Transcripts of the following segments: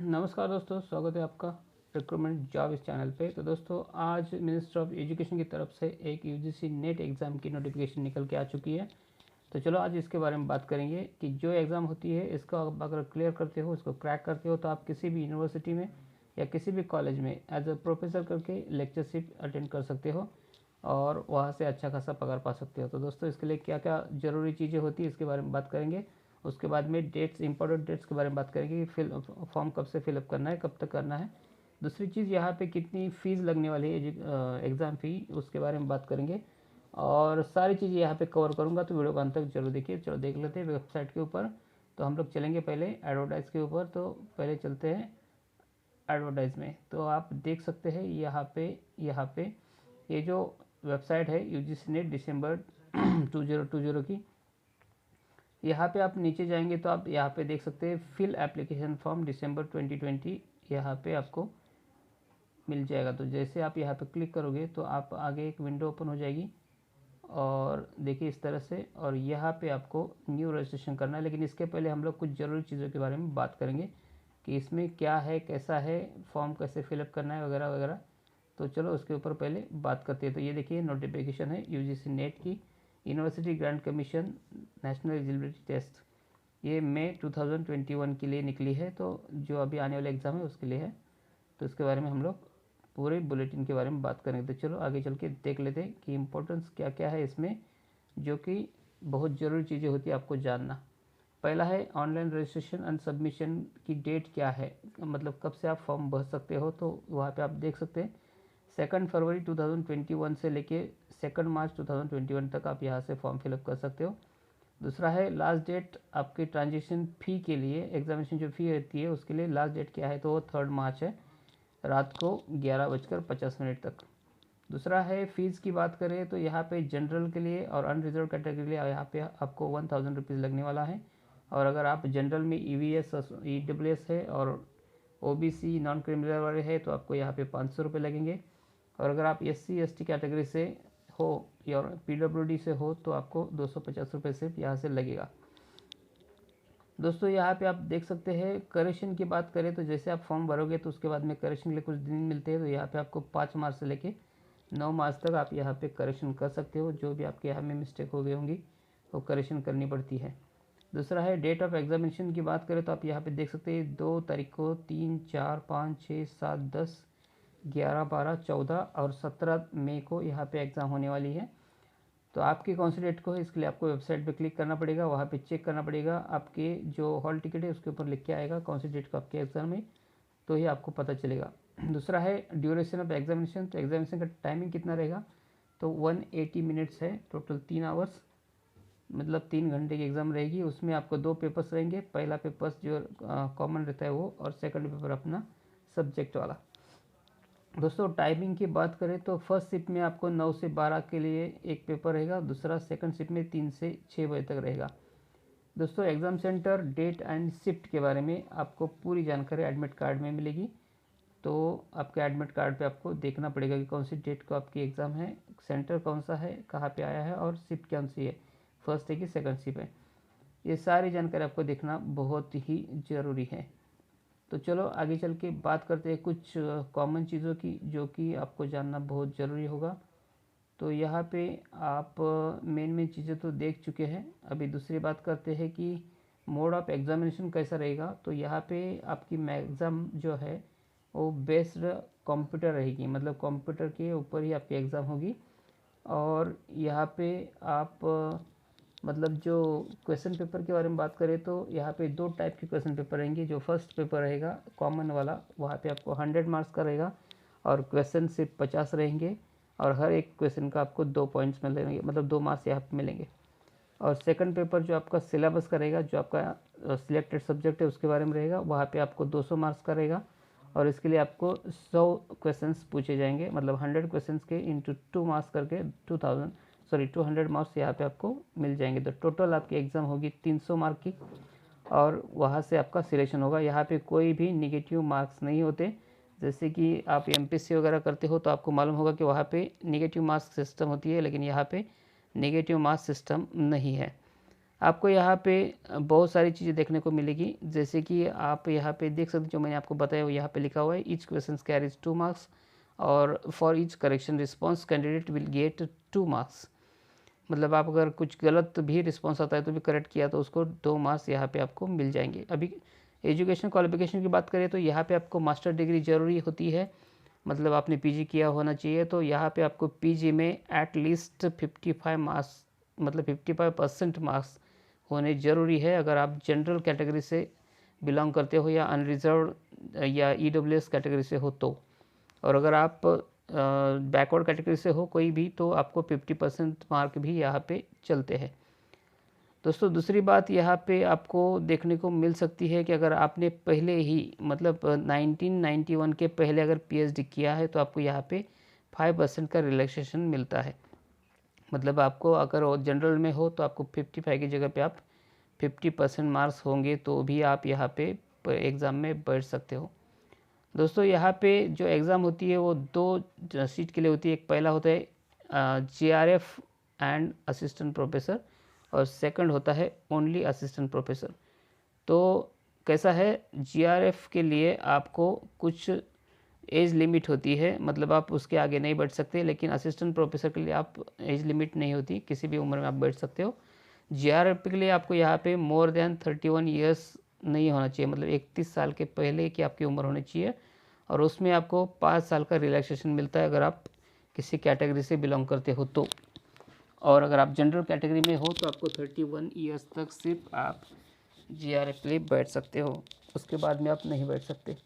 नमस्कार दोस्तों, स्वागत है आपका रिक्रूटमेंट जॉब इस चैनल पे। तो दोस्तों, आज मिनिस्ट्री ऑफ एजुकेशन की तरफ से एक यूजीसी नेट एग्ज़ाम की नोटिफिकेशन निकल के आ चुकी है। तो चलो आज इसके बारे में बात करेंगे कि जो एग्ज़ाम होती है इसका आप अगर क्लियर करते हो, इसको क्रैक करते हो, तो आप किसी भी यूनिवर्सिटी में या किसी भी कॉलेज में एज अ प्रोफेसर करके लेक्चरशिप अटेंड कर सकते हो और वहाँ से अच्छा खासा पगार पा सकते हो। तो दोस्तों, इसके लिए क्या क्या ज़रूरी चीज़ें होती है इसके बारे में बात करेंगे। उसके बाद में डेट्स, इंपॉर्टेंट डेट्स के बारे में बात करेंगे कि फॉर्म कब से फिलअप करना है, कब तक करना है। दूसरी चीज़, यहाँ पे कितनी फ़ीस लगने वाली है एग्ज़ाम फ़ी, उसके बारे में बात करेंगे और सारी चीज़ें यहाँ पे कवर करूँगा। तो वीडियो को अंत तक जरूर देखिए। चलो देख लेते हैं वेबसाइट के ऊपर। तो हम लोग चलेंगे पहले एडवर्टाइज़ के ऊपर। तो पहले चलते हैं एडवर्टाइज में। तो आप देख सकते हैं यहाँ पे ये जो वेबसाइट है यूजीसी नेट दिसंबर 2020 की, यहाँ पे आप नीचे जाएंगे तो आप यहाँ पे देख सकते हैं फिल एप्लीकेशन फॉर्म दिसंबर 2020, यहाँ पे आपको मिल जाएगा। तो जैसे आप यहाँ पे क्लिक करोगे तो आप आगे एक विंडो ओपन हो जाएगी और देखिए इस तरह से। और यहाँ पे आपको न्यू रजिस्ट्रेशन करना है, लेकिन इसके पहले हम लोग कुछ ज़रूरी चीज़ों के बारे में बात करेंगे कि इसमें क्या है, कैसा है, फॉर्म कैसे फिलअप करना है वगैरह वगैरह। तो चलो उसके ऊपर पहले बात करते हैं। तो ये देखिए नोटिफिकेशन है यूजीसी नेट की, University Grant Commission National Eligibility Test, ये मई 2021 के लिए निकली है। तो जो अभी आने वाले एग्ज़ाम है उसके लिए है। तो इसके बारे में हम लोग पूरे बुलेटिन के बारे में बात करेंगे। तो चलो आगे चल के देख लेते हैं कि इम्पोर्टेंस क्या क्या है इसमें, जो कि बहुत ज़रूरी चीज़ें होती है आपको जानना। पहला है ऑनलाइन रजिस्ट्रेशन एंड सबमिशन की डेट क्या है, मतलब कब से आप फॉर्म भर सकते हो। तो वहाँ पे आप देख सकते हैं 2 फरवरी 2021 से लेके 2 मार्च 2021 तक आप यहाँ से फॉर्म फिलअप कर सकते हो। दूसरा है लास्ट डेट आपके ट्रांजेक्शन फ़ी के लिए, एग्जामिनेशन जो फ़ी रहती है उसके लिए लास्ट डेट क्या है, तो वो 3 मार्च है, रात को 11:50 तक। दूसरा है फ़ीस की बात करें तो यहाँ पे जनरल के लिए और अनरिजर्व कैटेगरी के लिए यहाँ पे आपको 1000 रुपीज़ लगने वाला है। और अगर आप जनरल में ईवीएस, ईडब्ल्यूएस है और ओबीसी नॉन क्रिमिनल वाले है तो आपको यहाँ पे 500 रुपये लगेंगे। और अगर आप एससी एसटी कैटेगरी से हो या पीडब्ल्यूडी से हो तो आपको 250 रुपये सिर्फ यहाँ से लगेगा। दोस्तों, यहाँ पे आप देख सकते हैं करेक्शन की बात करें तो जैसे आप फॉर्म भरोगे तो उसके बाद में करेक्शन के लिए कुछ दिन मिलते हैं। तो यहाँ पे आपको 5 मार्च से लेके 9 मार्च तक आप यहाँ पे करेक्शन कर सकते हो। जो भी आपके यहाँ में मिस्टेक हो गई होंगी वो करेक्शन करनी पड़ती है। दूसरा है डेट ऑफ एग्जामिनेशन की बात करें तो आप यहाँ पे देख सकते हैं 2 तारीख को, 3, 4, 5, 6, 7, 10, 11, 12, 14 और 17 मई को यहाँ पे एग्ज़ाम होने वाली है। तो आपकी कौन सी डेट को है इसके लिए आपको वेबसाइट पे क्लिक करना पड़ेगा, वहाँ पे चेक करना पड़ेगा। आपके जो हॉल टिकट है उसके ऊपर लिख के आएगा कौन सी डेट को आपके एग्ज़ाम है, तो ही आपको पता चलेगा। दूसरा है ड्यूरेशन ऑफ एग्जामिनेशन। तो एग्जामिनेशन का टाइमिंग कितना रहेगा, तो 180 मिनट्स है, टोटल 3 आवर्स, मतलब 3 घंटे की एग्ज़ाम रहेगी। उसमें आपको 2 पेपर्स रहेंगे, पहला पेपर्स जो कॉमन रहता है वो, और सेकंड पेपर अपना सब्जेक्ट वाला। दोस्तों, टाइमिंग की बात करें तो फर्स्ट शिफ्ट में आपको 9 से 12 के लिए एक पेपर रहेगा, दूसरा सेकंड शिफ्ट में 3 से 6 बजे तक रहेगा। दोस्तों, exam centre, date and shift के बारे में आपको पूरी जानकारी एडमिट कार्ड में मिलेगी। तो आपके एडमिट कार्ड पे आपको देखना पड़ेगा कि कौन सी डेट को आपकी एग्ज़ाम है, सेंटर कौन सा है, कहाँ पे आया है और शिफ्ट कौन सी है, फर्स्ट है कि सेकंड शिफ्ट है। ये सारी जानकारी आपको देखना बहुत ही ज़रूरी है। तो चलो आगे चल के बात करते हैं कुछ कॉमन चीज़ों की जो कि आपको जानना बहुत ज़रूरी होगा। तो यहाँ पे आप मेन चीज़ें तो देख चुके हैं। अभी दूसरी बात करते हैं कि मोड ऑफ एग्जामिनेशन कैसा रहेगा। तो यहाँ पे आपकी एग्ज़ाम जो है वो बेस्ड कंप्यूटर रहेगी, मतलब कंप्यूटर के ऊपर ही आपकी एग्ज़ाम होगी। और यहाँ पे आप मतलब जो क्वेश्चन पेपर के बारे में बात करें तो यहाँ पे 2 टाइप के क्वेश्चन पेपर रहेंगे। जो फर्स्ट पेपर रहेगा कॉमन वाला, वहाँ पे आपको 100 मार्क्स का रहेगा और क्वेश्चन सिर्फ 50 रहेंगे और हर एक क्वेश्चन का आपको 2 पॉइंट्स मिलेंगे, मतलब 2 मार्क्स यहाँ पे मिलेंगे। और सेकंड पेपर जो आपका सिलेबस का रहेगा, जो आपका सिलेक्टेड सब्जेक्ट है उसके बारे में रहेगा, वहाँ पे आपको 200 मार्क्स का रहेगा और इसके लिए आपको 100 क्वेश्चंस पूछे जाएंगे, मतलब 100 क्वेश्चंस के इंटू 2 मार्क्स करके 200 मार्क्स यहाँ पे आपको मिल जाएंगे। तो टोटल आपकी एग्ज़ाम होगी 300 मार्क की और वहाँ से आपका सिलेक्शन होगा। यहाँ पे कोई भी निगेटिव मार्क्स नहीं होते। जैसे कि आप एमपीएससी वगैरह करते हो तो आपको मालूम होगा कि वहाँ पे निगेटिव मार्क्स सिस्टम होती है, लेकिन यहाँ पे नेगेटिव मार्क्स सिस्टम नहीं है। आपको यहाँ पे बहुत सारी चीज़ें देखने को मिलेगी, जैसे कि आप यहाँ पे देख सकते हैं जो मैंने आपको बताया वो यहाँ पे लिखा हुआ है, ईच क्वेश्चन कैरीज 2 मार्क्स और for each correction response candidate will get 2 marks. मतलब आप अगर कुछ गलत भी रिस्पॉन्स आता है तो भी करेक्ट किया तो उसको 2 मार्क्स यहाँ पे आपको मिल जाएंगे। अभी एजुकेशन क्वालिफिकेशन की बात करें तो यहाँ पे आपको मास्टर डिग्री ज़रूरी होती है, मतलब आपने पीजी किया होना चाहिए। तो यहाँ पे आपको पीजी में एट लीस्ट 55 मार्क्स, मतलब 55% मार्क्स होने ज़रूरी है अगर आप जनरल कैटेगरी से बिलोंग करते हो या अनरिजर्व या ईडब्ल्यूएस कैटेगरी से हो तो। और अगर आप बैकवर्ड कैटेगरी से हो कोई भी तो आपको 50% मार्क भी यहाँ पे चलते हैं। दोस्तों दूसरी बात यहाँ पे आपको देखने को मिल सकती है कि अगर आपने पहले ही मतलब 1991 के पहले अगर पीएचडी किया है तो आपको यहाँ पे 5% का रिलैक्सेशन मिलता है। मतलब आपको अगर जनरल में हो तो आपको 55 की जगह पे आप 50% मार्क्स होंगे तो भी आप यहाँ पे एग्ज़ाम में बैठ सकते हो। दोस्तों यहाँ पे जो एग्ज़ाम होती है वो 2 सीट के लिए होती है। एक पहला होता है जीआरएफ एंड असिस्टेंट प्रोफेसर और सेकंड होता है ओनली असिस्टेंट प्रोफेसर। तो कैसा है, जीआरएफ के लिए आपको कुछ एज लिमिट होती है, मतलब आप उसके आगे नहीं बैठ सकते, लेकिन असिस्टेंट प्रोफेसर के लिए आप एज लिमिट नहीं होती, किसी भी उम्र में आप बैठ सकते हो। जीआरएफ के लिए आपको यहाँ पे मोर देन 31 ईयर्स नहीं होना चाहिए, मतलब 31 साल के पहले की आपकी उम्र होनी चाहिए और उसमें आपको 5 साल का रिलैक्सेशन मिलता है अगर आप किसी कैटेगरी से बिलोंग करते हो तो। और अगर आप जनरल कैटेगरी में हो तो आपको 31 ईयर्स तक सिर्फ आप जीआरएफ के लिए बैठ सकते हो, उसके बाद में आप नहीं बैठ सकते।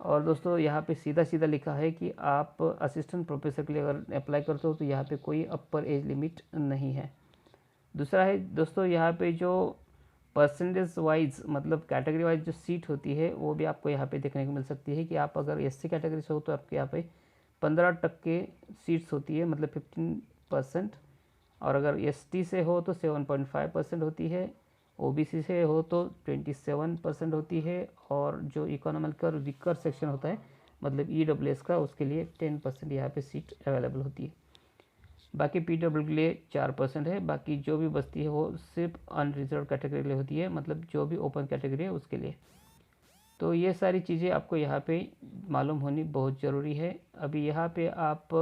और दोस्तों यहाँ पे सीधा सीधा लिखा है कि आप असिस्टेंट प्रोफेसर के लिए अगर अप्लाई करते हो तो यहाँ पे कोई अपर एज लिमिट नहीं है। दूसरा है दोस्तों यहाँ पे जो परसेंटेज वाइज मतलब कैटेगरी वाइज जो सीट होती है वो भी आपको यहाँ पे देखने को मिल सकती है कि आप अगर एससी कैटेगरी से हो तो आपके यहाँ पे 15% सीट्स होती है, मतलब 15%। और अगर एसटी से हो तो 7.5% होती है, ओबीसी से हो तो 27% होती है और जो इकोनॉमिक और वीकर सेक्शन होता है मतलब ईडब्ल्यूएस का उसके लिए 10% यहाँ पे सीट अवेलेबल होती है। बाकी पीडब्ल्यू के लिए 4% है, बाकी जो भी बचती है वो सिर्फ अनरिजर्व कैटेगरी के लिए होती है, मतलब जो भी ओपन कैटेगरी है उसके लिए। तो ये सारी चीज़ें आपको यहाँ पे मालूम होनी बहुत ज़रूरी है। अभी यहाँ पे आप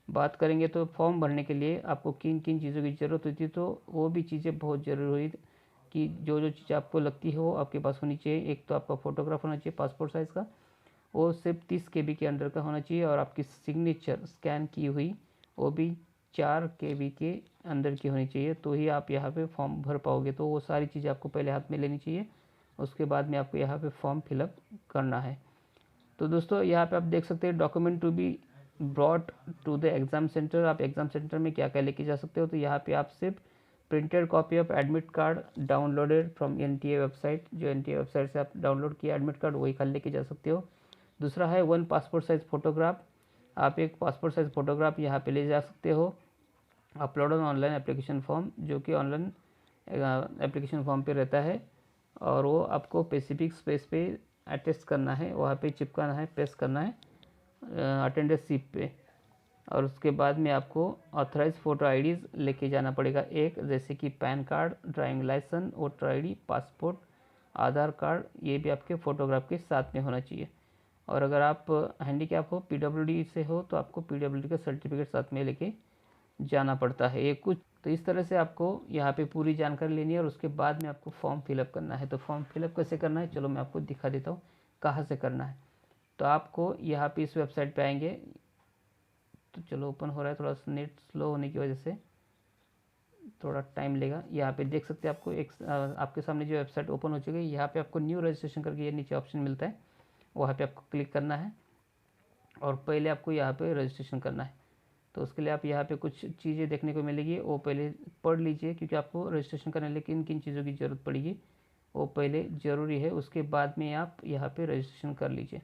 बात करेंगे तो फॉर्म भरने के लिए आपको किन किन चीज़ों की ज़रूरत होती है, तो वो भी चीज़ें बहुत ज़रूरी हुई कि जो जो चीज़ आपको लगती है वो आपके पास होनी चाहिए। एक तो आपका फ़ोटोग्राफ होना चाहिए पासपोर्ट साइज़ का, वो सिर्फ 30 KB के अंडर का होना चाहिए, और आपकी सिग्नेचर स्कैन की हुई वो भी 4 KB के अंदर की होनी चाहिए, तो ही आप यहाँ पे फॉर्म भर पाओगे। तो वो सारी चीज़ें आपको पहले हाथ में लेनी चाहिए, उसके बाद में आपको यहाँ पे फॉर्म फिलअप करना है। तो दोस्तों यहाँ पे आप देख सकते हैं document to be brought to the exam centre. आप एग्ज़ाम सेंटर में क्या क्या लेके जा सकते हो, तो यहाँ पे आप सिर्फ printed copy of admit card downloaded from NTA website, जो एनटीए वेबसाइट से आप डाउनलोड किया एडमिट कार्ड वही खाली लेके जा सकते हो। दूसरा है 1 पासपोर्ट साइज़ फ़ोटोग्राफ, आप एक पासपोर्ट साइज़ फ़ोटोग्राफ यहाँ पे ले जा सकते हो। Upload on online application form, जो कि ऑनलाइन एप्लीकेशन फॉर्म पे रहता है और वो आपको स्पेसिफिक स्पेस पे अटेस्ट करना है, वहाँ पे चिपकाना है, पेस्ट करना है अटेंडेंस स्लिप पे। और उसके बाद में आपको ऑथराइज फ़ोटो आईडीज़ लेके जाना पड़ेगा एक, जैसे कि PAN card, driving licence, voter ID, passport, Aadhaar card, ये भी आपके फ़ोटोग्राफ के साथ में होना चाहिए। और अगर आप हैंडीकैप हो, पीडब्ल्यूडी से हो, तो आपको पीडब्ल्यूडी का सर्टिफिकेट साथ में लेके जाना पड़ता है ये कुछ। तो इस तरह से आपको यहाँ पे पूरी जानकारी लेनी है और उसके बाद में आपको फॉर्म फिलअप करना है। तो फॉर्म फिलअप कैसे करना है, चलो मैं आपको दिखा देता हूँ कहाँ से करना है। तो आपको यहाँ पे इस वेबसाइट पे आएंगे, तो चलो ओपन हो रहा है, थोड़ा सा नेट स्लो होने की वजह से थोड़ा टाइम लेगा। यहाँ पे देख सकते हैं आपको एक आपके सामने जो वेबसाइट ओपन हो चुकी है, यहाँ पे आपको न्यू रजिस्ट्रेशन करके ये नीचे ऑप्शन मिलता है, वहाँ पे आपको क्लिक करना है और पहले आपको यहाँ पे रजिस्ट्रेशन करना है। तो उसके लिए आप यहाँ पे कुछ चीज़ें देखने को मिलेगी, वो पहले पढ़ लीजिए, क्योंकि आपको रजिस्ट्रेशन करने के लिए किन किन चीज़ों की ज़रूरत पड़ेगी वो पहले ज़रूरी है, उसके बाद में आप यहाँ पे रजिस्ट्रेशन कर लीजिए।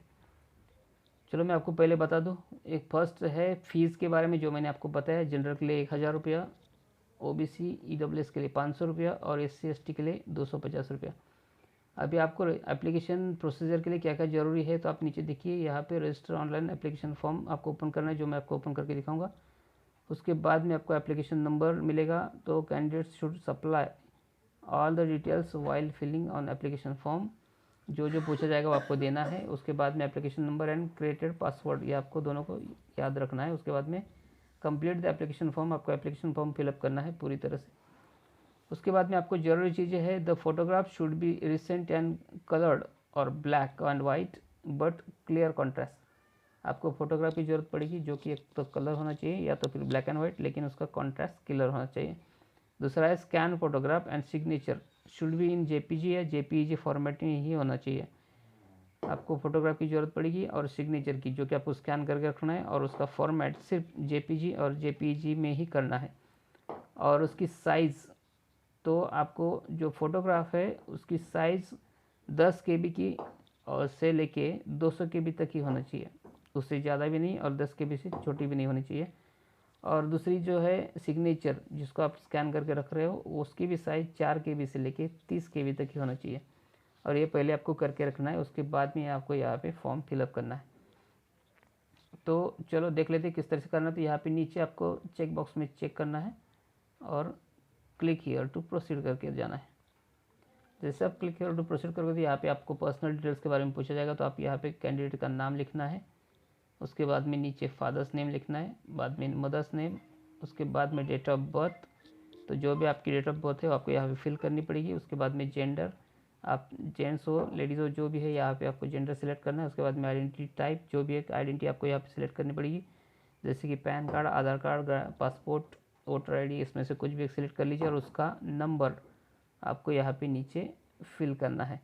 चलो मैं आपको पहले बता दूँ, एक फर्स्ट है फ़ीस के बारे में, जो मैंने आपको बताया। जनरल के लिए 1000 रुपया, ओबीसी ईडब्ल्यूएस के लिए 500 रुपया और एससी एसटी के लिए 250 रुपया। अभी आपको एप्लीकेशन प्रोसीजर के लिए क्या क्या ज़रूरी है, तो आप नीचे देखिए यहाँ पे रजिस्टर ऑनलाइन एप्लीकेशन फॉर्म आपको ओपन करना है, जो मैं आपको ओपन करके दिखाऊंगा। उसके बाद में आपको एप्लीकेशन नंबर मिलेगा, तो candidate should supply all the details while filling on application form, जो जो पूछा जाएगा वो आपको देना है। उसके बाद में application number and created password, ये आपको दोनों को याद रखना है। उसके बाद में कंप्लीट द एप्लीकेशन फॉर्म, आपको एप्लीकेशन फॉर्म फिलअप करना है पूरी तरह से। उसके बाद में आपको जरूरी चीज़ें है, the photograph should be recent and coloured और black and white but clear contrast. आपको फोटोग्राफ की ज़रूरत पड़ेगी जो कि एक तो कलर होना चाहिए या तो फिर ब्लैक एंड वाइट, लेकिन उसका कॉन्ट्रास्ट क्लियर होना चाहिए। दूसरा है scan photograph and signature should be in JPG या जेपीईजी फॉर्मेट में ही होना चाहिए। आपको फोटोग्राफ की ज़रूरत पड़ेगी और सिग्नेचर की, जो कि आपको स्कैन करके रखना है और उसका फॉर्मेट सिर्फ जेपीजी और जेपीईजी में ही करना है। और उसकी साइज़, तो आपको जो फोटोग्राफ है उसकी साइज़ 10 KB की और से लेके 200 KB तक ही होना चाहिए, उससे ज़्यादा भी नहीं और 10 KB से छोटी भी नहीं होनी चाहिए। और दूसरी जो है सिग्नेचर, जिसको आप स्कैन करके रख रहे हो, उसकी भी साइज़ 4 KB से लेके 30 KB तक ही होना चाहिए। और ये पहले आपको करके रखना है, उसके बाद में आपको यहाँ पे फॉर्म फिलअप करना है। तो चलो देख लेते हैं किस तरह से करना है। तो यहाँ पे नीचे आपको चेक बॉक्स में चेक करना है और क्लिक हियर टू प्रोसीड करके जाना है। जैसे आप क्लिक हियर टू प्रोसीड करोगे तो यहाँ पे आपको पर्सनल डिटेल्स के बारे में पूछा जाएगा, तो आप यहाँ पे कैंडिडेट का नाम लिखना है। उसके बाद में नीचे फादर्स नेम लिखना है, बाद में मदर्स नेम, उसके बाद में डेट ऑफ बर्थ, तो जो भी आपकी डेट ऑफ बर्थ है वो आपको यहाँ पे फिल करनी पड़ेगी। उसके बाद में जेंडर, आप जेंट्स हो लेडीज़ हो जो भी है यहाँ पे आपको जेंडर सेलेक्ट करना है। उसके बाद में आइडेंटिटी टाइप, जो भी एक आइडेंटिटी आपको यहाँ पे सिलेक्ट करनी पड़ेगी, जैसे कि पैन कार्ड, आधार कार्ड, पासपोर्ट, वोटर ID, इसमें से कुछ भी एक सिलेक्ट कर लीजिए और उसका नंबर आपको यहाँ पे नीचे फिल करना है।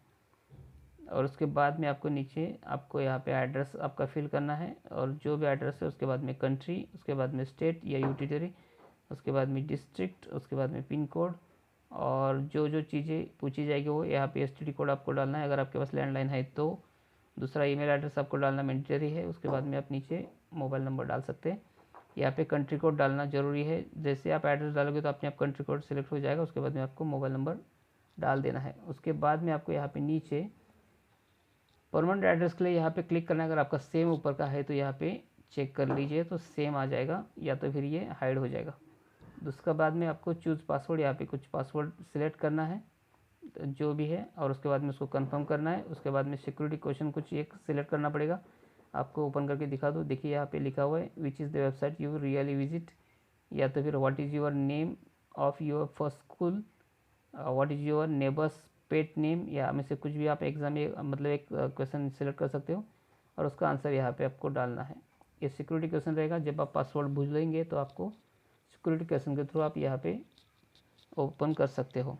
और उसके बाद में आपको नीचे आपको यहाँ पे एड्रेस आपका फिल करना है और जो भी एड्रेस है, उसके बाद में कंट्री, उसके बाद में स्टेट या यूटी, उसके बाद में डिस्ट्रिक्ट, उसके बाद में पिन कोड, और जो जो चीज़ें पूछी जाएगी वो यहाँ पे STD कोड आपको डालना है अगर आपके पास लैंडलाइन है तो। दूसरा ईमेल एड्रेस आपको डालना मैंडेटरी है। उसके बाद में आप नीचे मोबाइल नंबर डाल सकते हैं। यहाँ पे कंट्री कोड डालना ज़रूरी है, जैसे आप एड्रेस डालोगे तो अपने आप कंट्री कोड सिलेक्ट हो जाएगा। उसके बाद में आपको मोबाइल नंबर डाल देना है। उसके बाद में आपको यहाँ पे नीचे परमानेंट एड्रेस के लिए यहाँ पे क्लिक करना है। अगर आपका सेम ऊपर का है तो यहाँ पे चेक कर लीजिए तो सेम आ जाएगा, या तो फिर ये हाइड हो जाएगा। उसके बाद में आपको चूज़ पासवर्ड, यहाँ पे कुछ पासवर्ड सिलेक्ट करना है जो भी है, और उसके बाद में उसको कंफर्म करना है। उसके बाद में सिक्योरिटी क्वेश्चन कुछ एक सिलेक्ट करना पड़ेगा। आपको ओपन करके दिखा दो, देखिए यहाँ पे लिखा हुआ है which is the website you really visit, या तो फिर what is your name of your first school, what is your neighbours pet name, या में से कुछ भी आप एग्जाम में मतलब एक क्वेश्चन सिलेक्ट कर सकते हो और उसका आंसर यहाँ पे आपको डालना है। ये सिक्योरिटी क्वेश्चन रहेगा, जब आप पासवर्ड भूल लेंगे तो आपको सिक्योरिटी क्वेश्चन के थ्रू आप यहाँ पे ओपन कर सकते हो।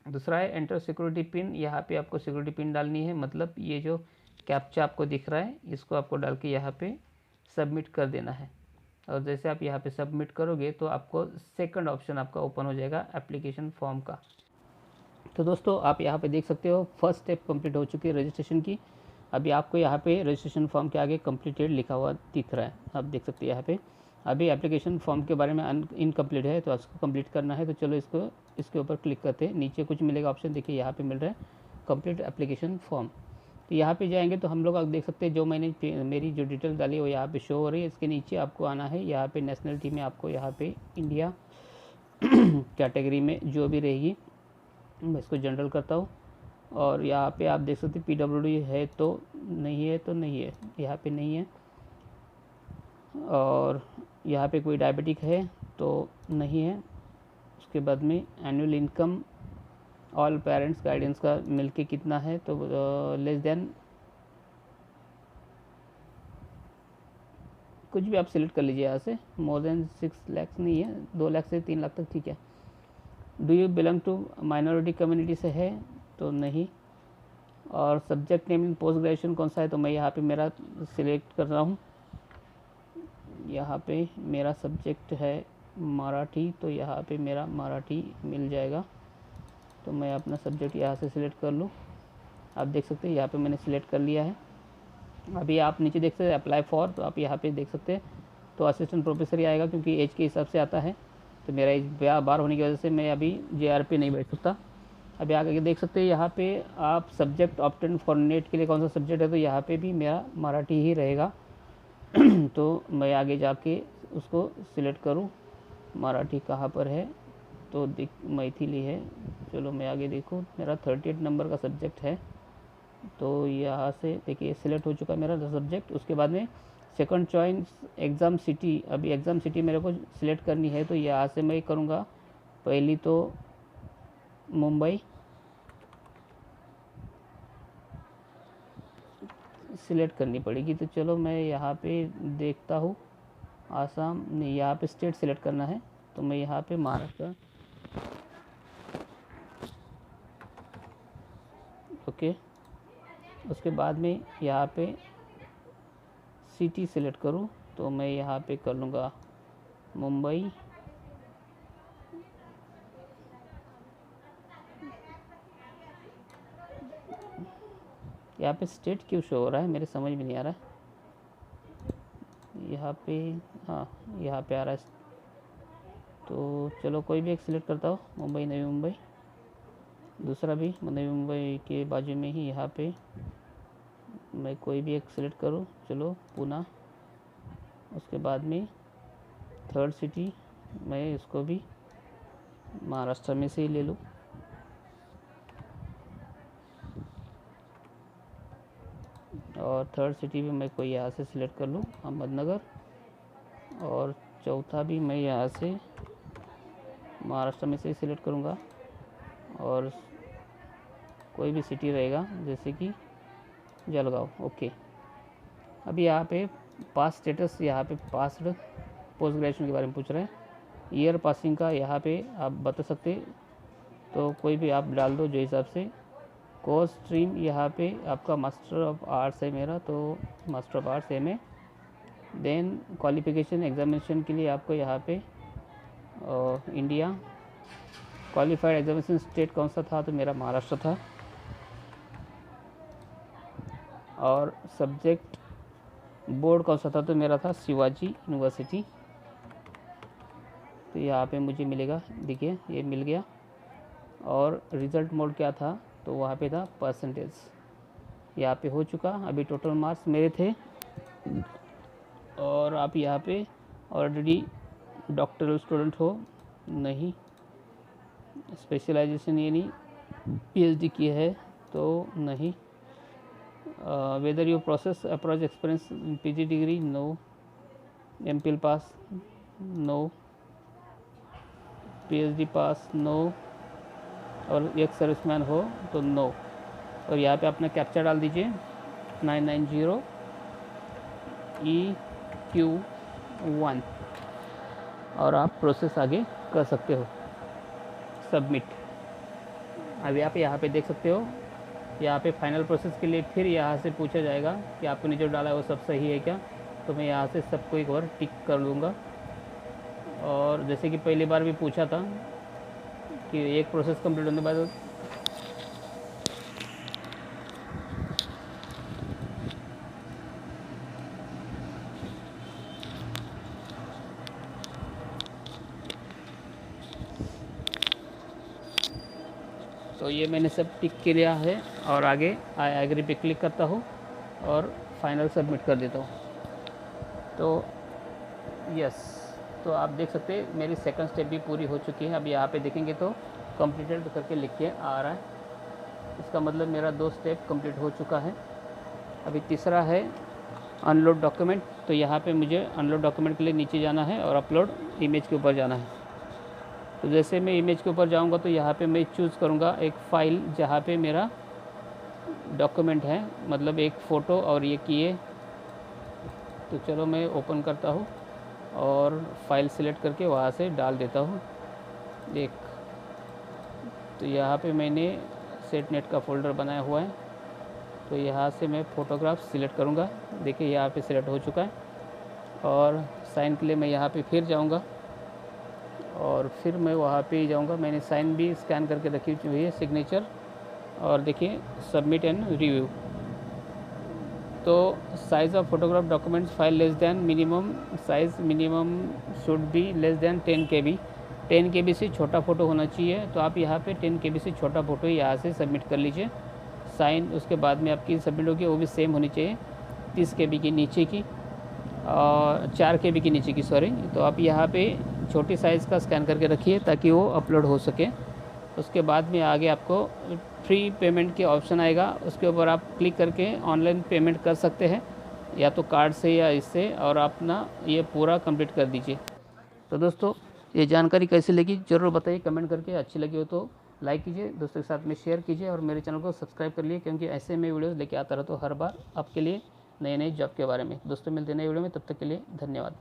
दूसरा है एंटर सिक्योरिटी पिन, यहाँ पे आपको सिक्योरिटी पिन डालनी है, मतलब ये जो कैप्चा आपको दिख रहा है इसको आपको डाल के यहाँ पे सबमिट कर देना है। और जैसे आप यहाँ पे सबमिट करोगे तो आपको सेकंड ऑप्शन आपका ओपन हो जाएगा एप्लीकेशन फॉर्म का। तो दोस्तों आप यहाँ पे देख सकते हो फर्स्ट स्टेप कंप्लीट हो चुकी है रजिस्ट्रेशन की। अभी आपको यहाँ पे रजिस्ट्रेशन फॉर्म के आगे कंप्लीटेड लिखा हुआ दिख रहा है, आप देख सकते हैं यहाँ पे। अभी एप्लीकेशन फॉर्म के बारे में इनकम्प्लीट है तो उसको कंप्लीट करना है। तो चलो इसके ऊपर क्लिक करते हैं। नीचे कुछ मिलेगा ऑप्शन, देखिए यहाँ पे मिल रहा है कंप्लीट एप्लीकेशन फॉर्म। तो यहाँ पे जाएंगे तो हम लोग आप देख सकते हैं जो मैंने मेरी जो डिटेल डाली है वो यहाँ पे शो हो रही है। इसके नीचे आपको आना है, यहाँ पे नेशनलिटी में आपको यहाँ पे इंडिया कैटेगरी में जो भी रहेगी, मैं इसको जनरल करता हूँ। और यहाँ पे आप देख सकते हैं PWD है तो नहीं है, तो नहीं है, यहाँ पे नहीं है। और यहाँ पे कोई डायबिटिक है तो नहीं है। उसके बाद में annual income all parents guidance का मिलके कितना है, तो लेस देन कुछ भी आप सिलेक्ट कर लीजिए यहाँ से। मोर देन 6 लाख नहीं है, 2 लाख से 3 लाख तक ठीक है। Do you belong to minority community से है तो नहीं। और subject name in post graduation कौन सा है, तो मैं यहाँ पे मेरा सिलेक्ट कर रहा हूँ। यहाँ पे मेरा सब्जेक्ट है मराठी, तो यहाँ पे मेरा मराठी मिल जाएगा। तो मैं अपना सब्जेक्ट यहाँ से सिलेक्ट कर लूँ। आप देख सकते हैं यहाँ पे मैंने सिलेक्ट कर लिया है। अभी आप नीचे देख सकते हैं अप्लाई फॉर, तो आप यहाँ पे देख सकते हैं तो असिस्टेंट प्रोफेसर ही आएगा क्योंकि एज के हिसाब से आता है। तो मेरा एज 12 होने की वजह से मैं अभी JRP नहीं बैठ सकता। अभी आगे देख सकते हैं यहाँ पे आप सब्जेक्ट ऑप्टेन फॉर नेट के लिए कौन सा सब्जेक्ट है, तो यहाँ पे भी मेरा मराठी ही रहेगा। तो मैं आगे जाके उसको सिलेक्ट करूँ, मराठी कहाँ पर है, तो मैथिली है। चलो मैं आगे देखूँ, मेरा 38 नंबर का सब्जेक्ट है। तो यहाँ से देखिए सिलेक्ट हो चुका मेरा सब्जेक्ट। उसके बाद में सेकंड चॉइस एग्ज़ाम सिटी, अभी एग्ज़ाम सिटी मेरे को सिलेक्ट करनी है। तो यहाँ से मैं करूँगा, पहली तो मुंबई सिलेक्ट करनी पड़ेगी। तो चलो मैं यहाँ पे देखता हूँ, आसाम नहीं, यहाँ पे स्टेट सिलेक्ट करना है। तो मैं यहाँ पे महाराष्ट्र, ओके। उसके बाद में यहाँ पे सिटी सिलेक्ट करूँ, तो मैं यहाँ पे कर लूँगा मुंबई। यहाँ पे स्टेट क्यों शो हो रहा है, मेरे समझ में नहीं आ रहा है। यहाँ पे हाँ, यहाँ पे आ रहा है। तो चलो कोई भी एक सिलेक्ट करता हूँ, मुंबई, नवी मुंबई। दूसरा भी नवी मुंबई के बाजू में ही यहाँ पे मैं कोई भी एक सिलेक्ट करूँ, चलो पुणे। उसके बाद में थर्ड सिटी मैं इसको भी महाराष्ट्र में से ही ले लूँ। और थर्ड सिटी भी मैं कोई यहाँ से सिलेक्ट कर लूँ, अहमदनगर। और चौथा भी मैं यहाँ से महाराष्ट्र में से ही सिलेक्ट करूँगा, और कोई भी सिटी रहेगा जैसे कि जलगांव, ओके। अभी यहाँ पे पास स्टेटस, यहाँ पे पास्ड पोस्ट ग्रेजुएशन के बारे में पूछ रहे हैं। ईयर पासिंग का यहाँ पे आप बता सकते, तो कोई भी आप डाल दो जो हिसाब से। कोर्स स्ट्रीम यहाँ पे आपका मास्टर ऑफ आर्ट्स है मेरा, तो मास्टर ऑफ आर्ट्स है मैं। देन क्वालिफिकेशन एग्जामिनेशन के लिए आपको यहाँ पे इंडिया। क्वालिफाइड एग्जामिनेशन स्टेट कौन सा था, तो मेरा महाराष्ट्र था। और सब्जेक्ट बोर्ड कौन सा था, तो मेरा था शिवाजी यूनिवर्सिटी। तो यहाँ पे मुझे मिलेगा, देखिए ये मिल गया। और रिज़ल्ट मोड क्या था, तो वहाँ पे था परसेंटेज, यहाँ पे हो चुका। अभी टोटल मार्क्स मेरे थे। और आप यहाँ पे ऑलरेडी डॉक्टरल स्टूडेंट हो, नहीं स्पेशलाइजेशन ये नहीं, पीएचडी की है तो नहीं। Whether you process approach experience PG degree, no. MPL pass, no. PhD pass, no. और एक सर्विसमैन हो तो नो। और यहाँ पे अपना कैप्चा डाल दीजिए 990EQ1, और आप प्रोसेस आगे कर सकते हो, सबमिट। अभी आप यहाँ पे देख सकते हो, यहाँ पे फाइनल प्रोसेस के लिए फिर यहाँ से पूछा जाएगा कि आपने जो डाला है वो सब सही है क्या। तो मैं यहाँ से सबको एक बार टिक कर दूँगा। और जैसे कि पहली बार भी पूछा था कि एक प्रोसेस कंप्लीट होने के बाद तो ये मैंने सब टिक के लिया है। और आगे आई एग्री पे क्लिक करता हूँ और फाइनल सबमिट कर देता हूँ। तो यस, तो आप देख सकते हैं मेरी सेकंड स्टेप भी पूरी हो चुकी है। अब यहाँ पे देखेंगे तो कंप्लीटेड करके लिख के आ रहा है, इसका मतलब मेरा 2 स्टेप कंप्लीट हो चुका है। अभी तीसरा है अनलोड डॉक्यूमेंट। तो यहाँ पे मुझे अनलोड डॉक्यूमेंट के लिए नीचे जाना है और अपलोड इमेज के ऊपर जाना है। तो जैसे मैं इमेज के ऊपर जाऊँगा तो यहाँ पे मैं चूज़ करूँगा एक फ़ाइल जहाँ पे मेरा डॉक्यूमेंट है, मतलब एक फ़ोटो और ये किए। तो चलो मैं ओपन करता हूँ और फाइल सिलेक्ट करके वहाँ से डाल देता हूँ एक। तो यहाँ पे मैंने सेटनेट का फ़ोल्डर बनाया हुआ है। तो यहाँ से मैं फ़ोटोग्राफ सिलेक्ट करूँगा, देखिए यहाँ पे सिलेक्ट हो चुका है। और साइन के लिए मैं यहाँ पे फिर जाऊँगा और फिर मैं वहाँ पे ही जाऊँगा। मैंने साइन भी स्कैन करके रखी हुई है, सिग्नेचर। और देखिए सबमिट एंड रिव्यू। तो size of photograph documents file less than minimum size, minimum should be less than 10 KB। 10 KB से छोटा फ़ोटो होना चाहिए। तो आप यहाँ पे 10 KB से छोटा फ़ोटो यहाँ से सबमिट कर लीजिए। साइन उसके बाद में आपकी सबमिट होगी, वो भी सेम होनी चाहिए, 30 KB के नीचे की और 4 KB के नीचे की, सॉरी। तो आप यहाँ पे छोटी साइज़ का स्कैन करके रखिए ताकि वो अपलोड हो सके। उसके बाद में आगे आपको फ्री पेमेंट के ऑप्शन आएगा, उसके ऊपर आप क्लिक करके ऑनलाइन पेमेंट कर सकते हैं, या तो कार्ड से या इससे, और अपना ये पूरा कंप्लीट कर दीजिए। तो दोस्तों ये जानकारी कैसी लगी ज़रूर बताइए कमेंट करके। अच्छी लगी हो तो लाइक कीजिए, दोस्तों के साथ में शेयर कीजिए, और मेरे चैनल को सब्सक्राइब कर लिए, क्योंकि ऐसे मैं वीडियोस लेके आता रहता हूँ हर बार आपके लिए नए नए जॉब के बारे में। दोस्तों मिलते हैं नए वीडियो में, तब तक के लिए धन्यवाद।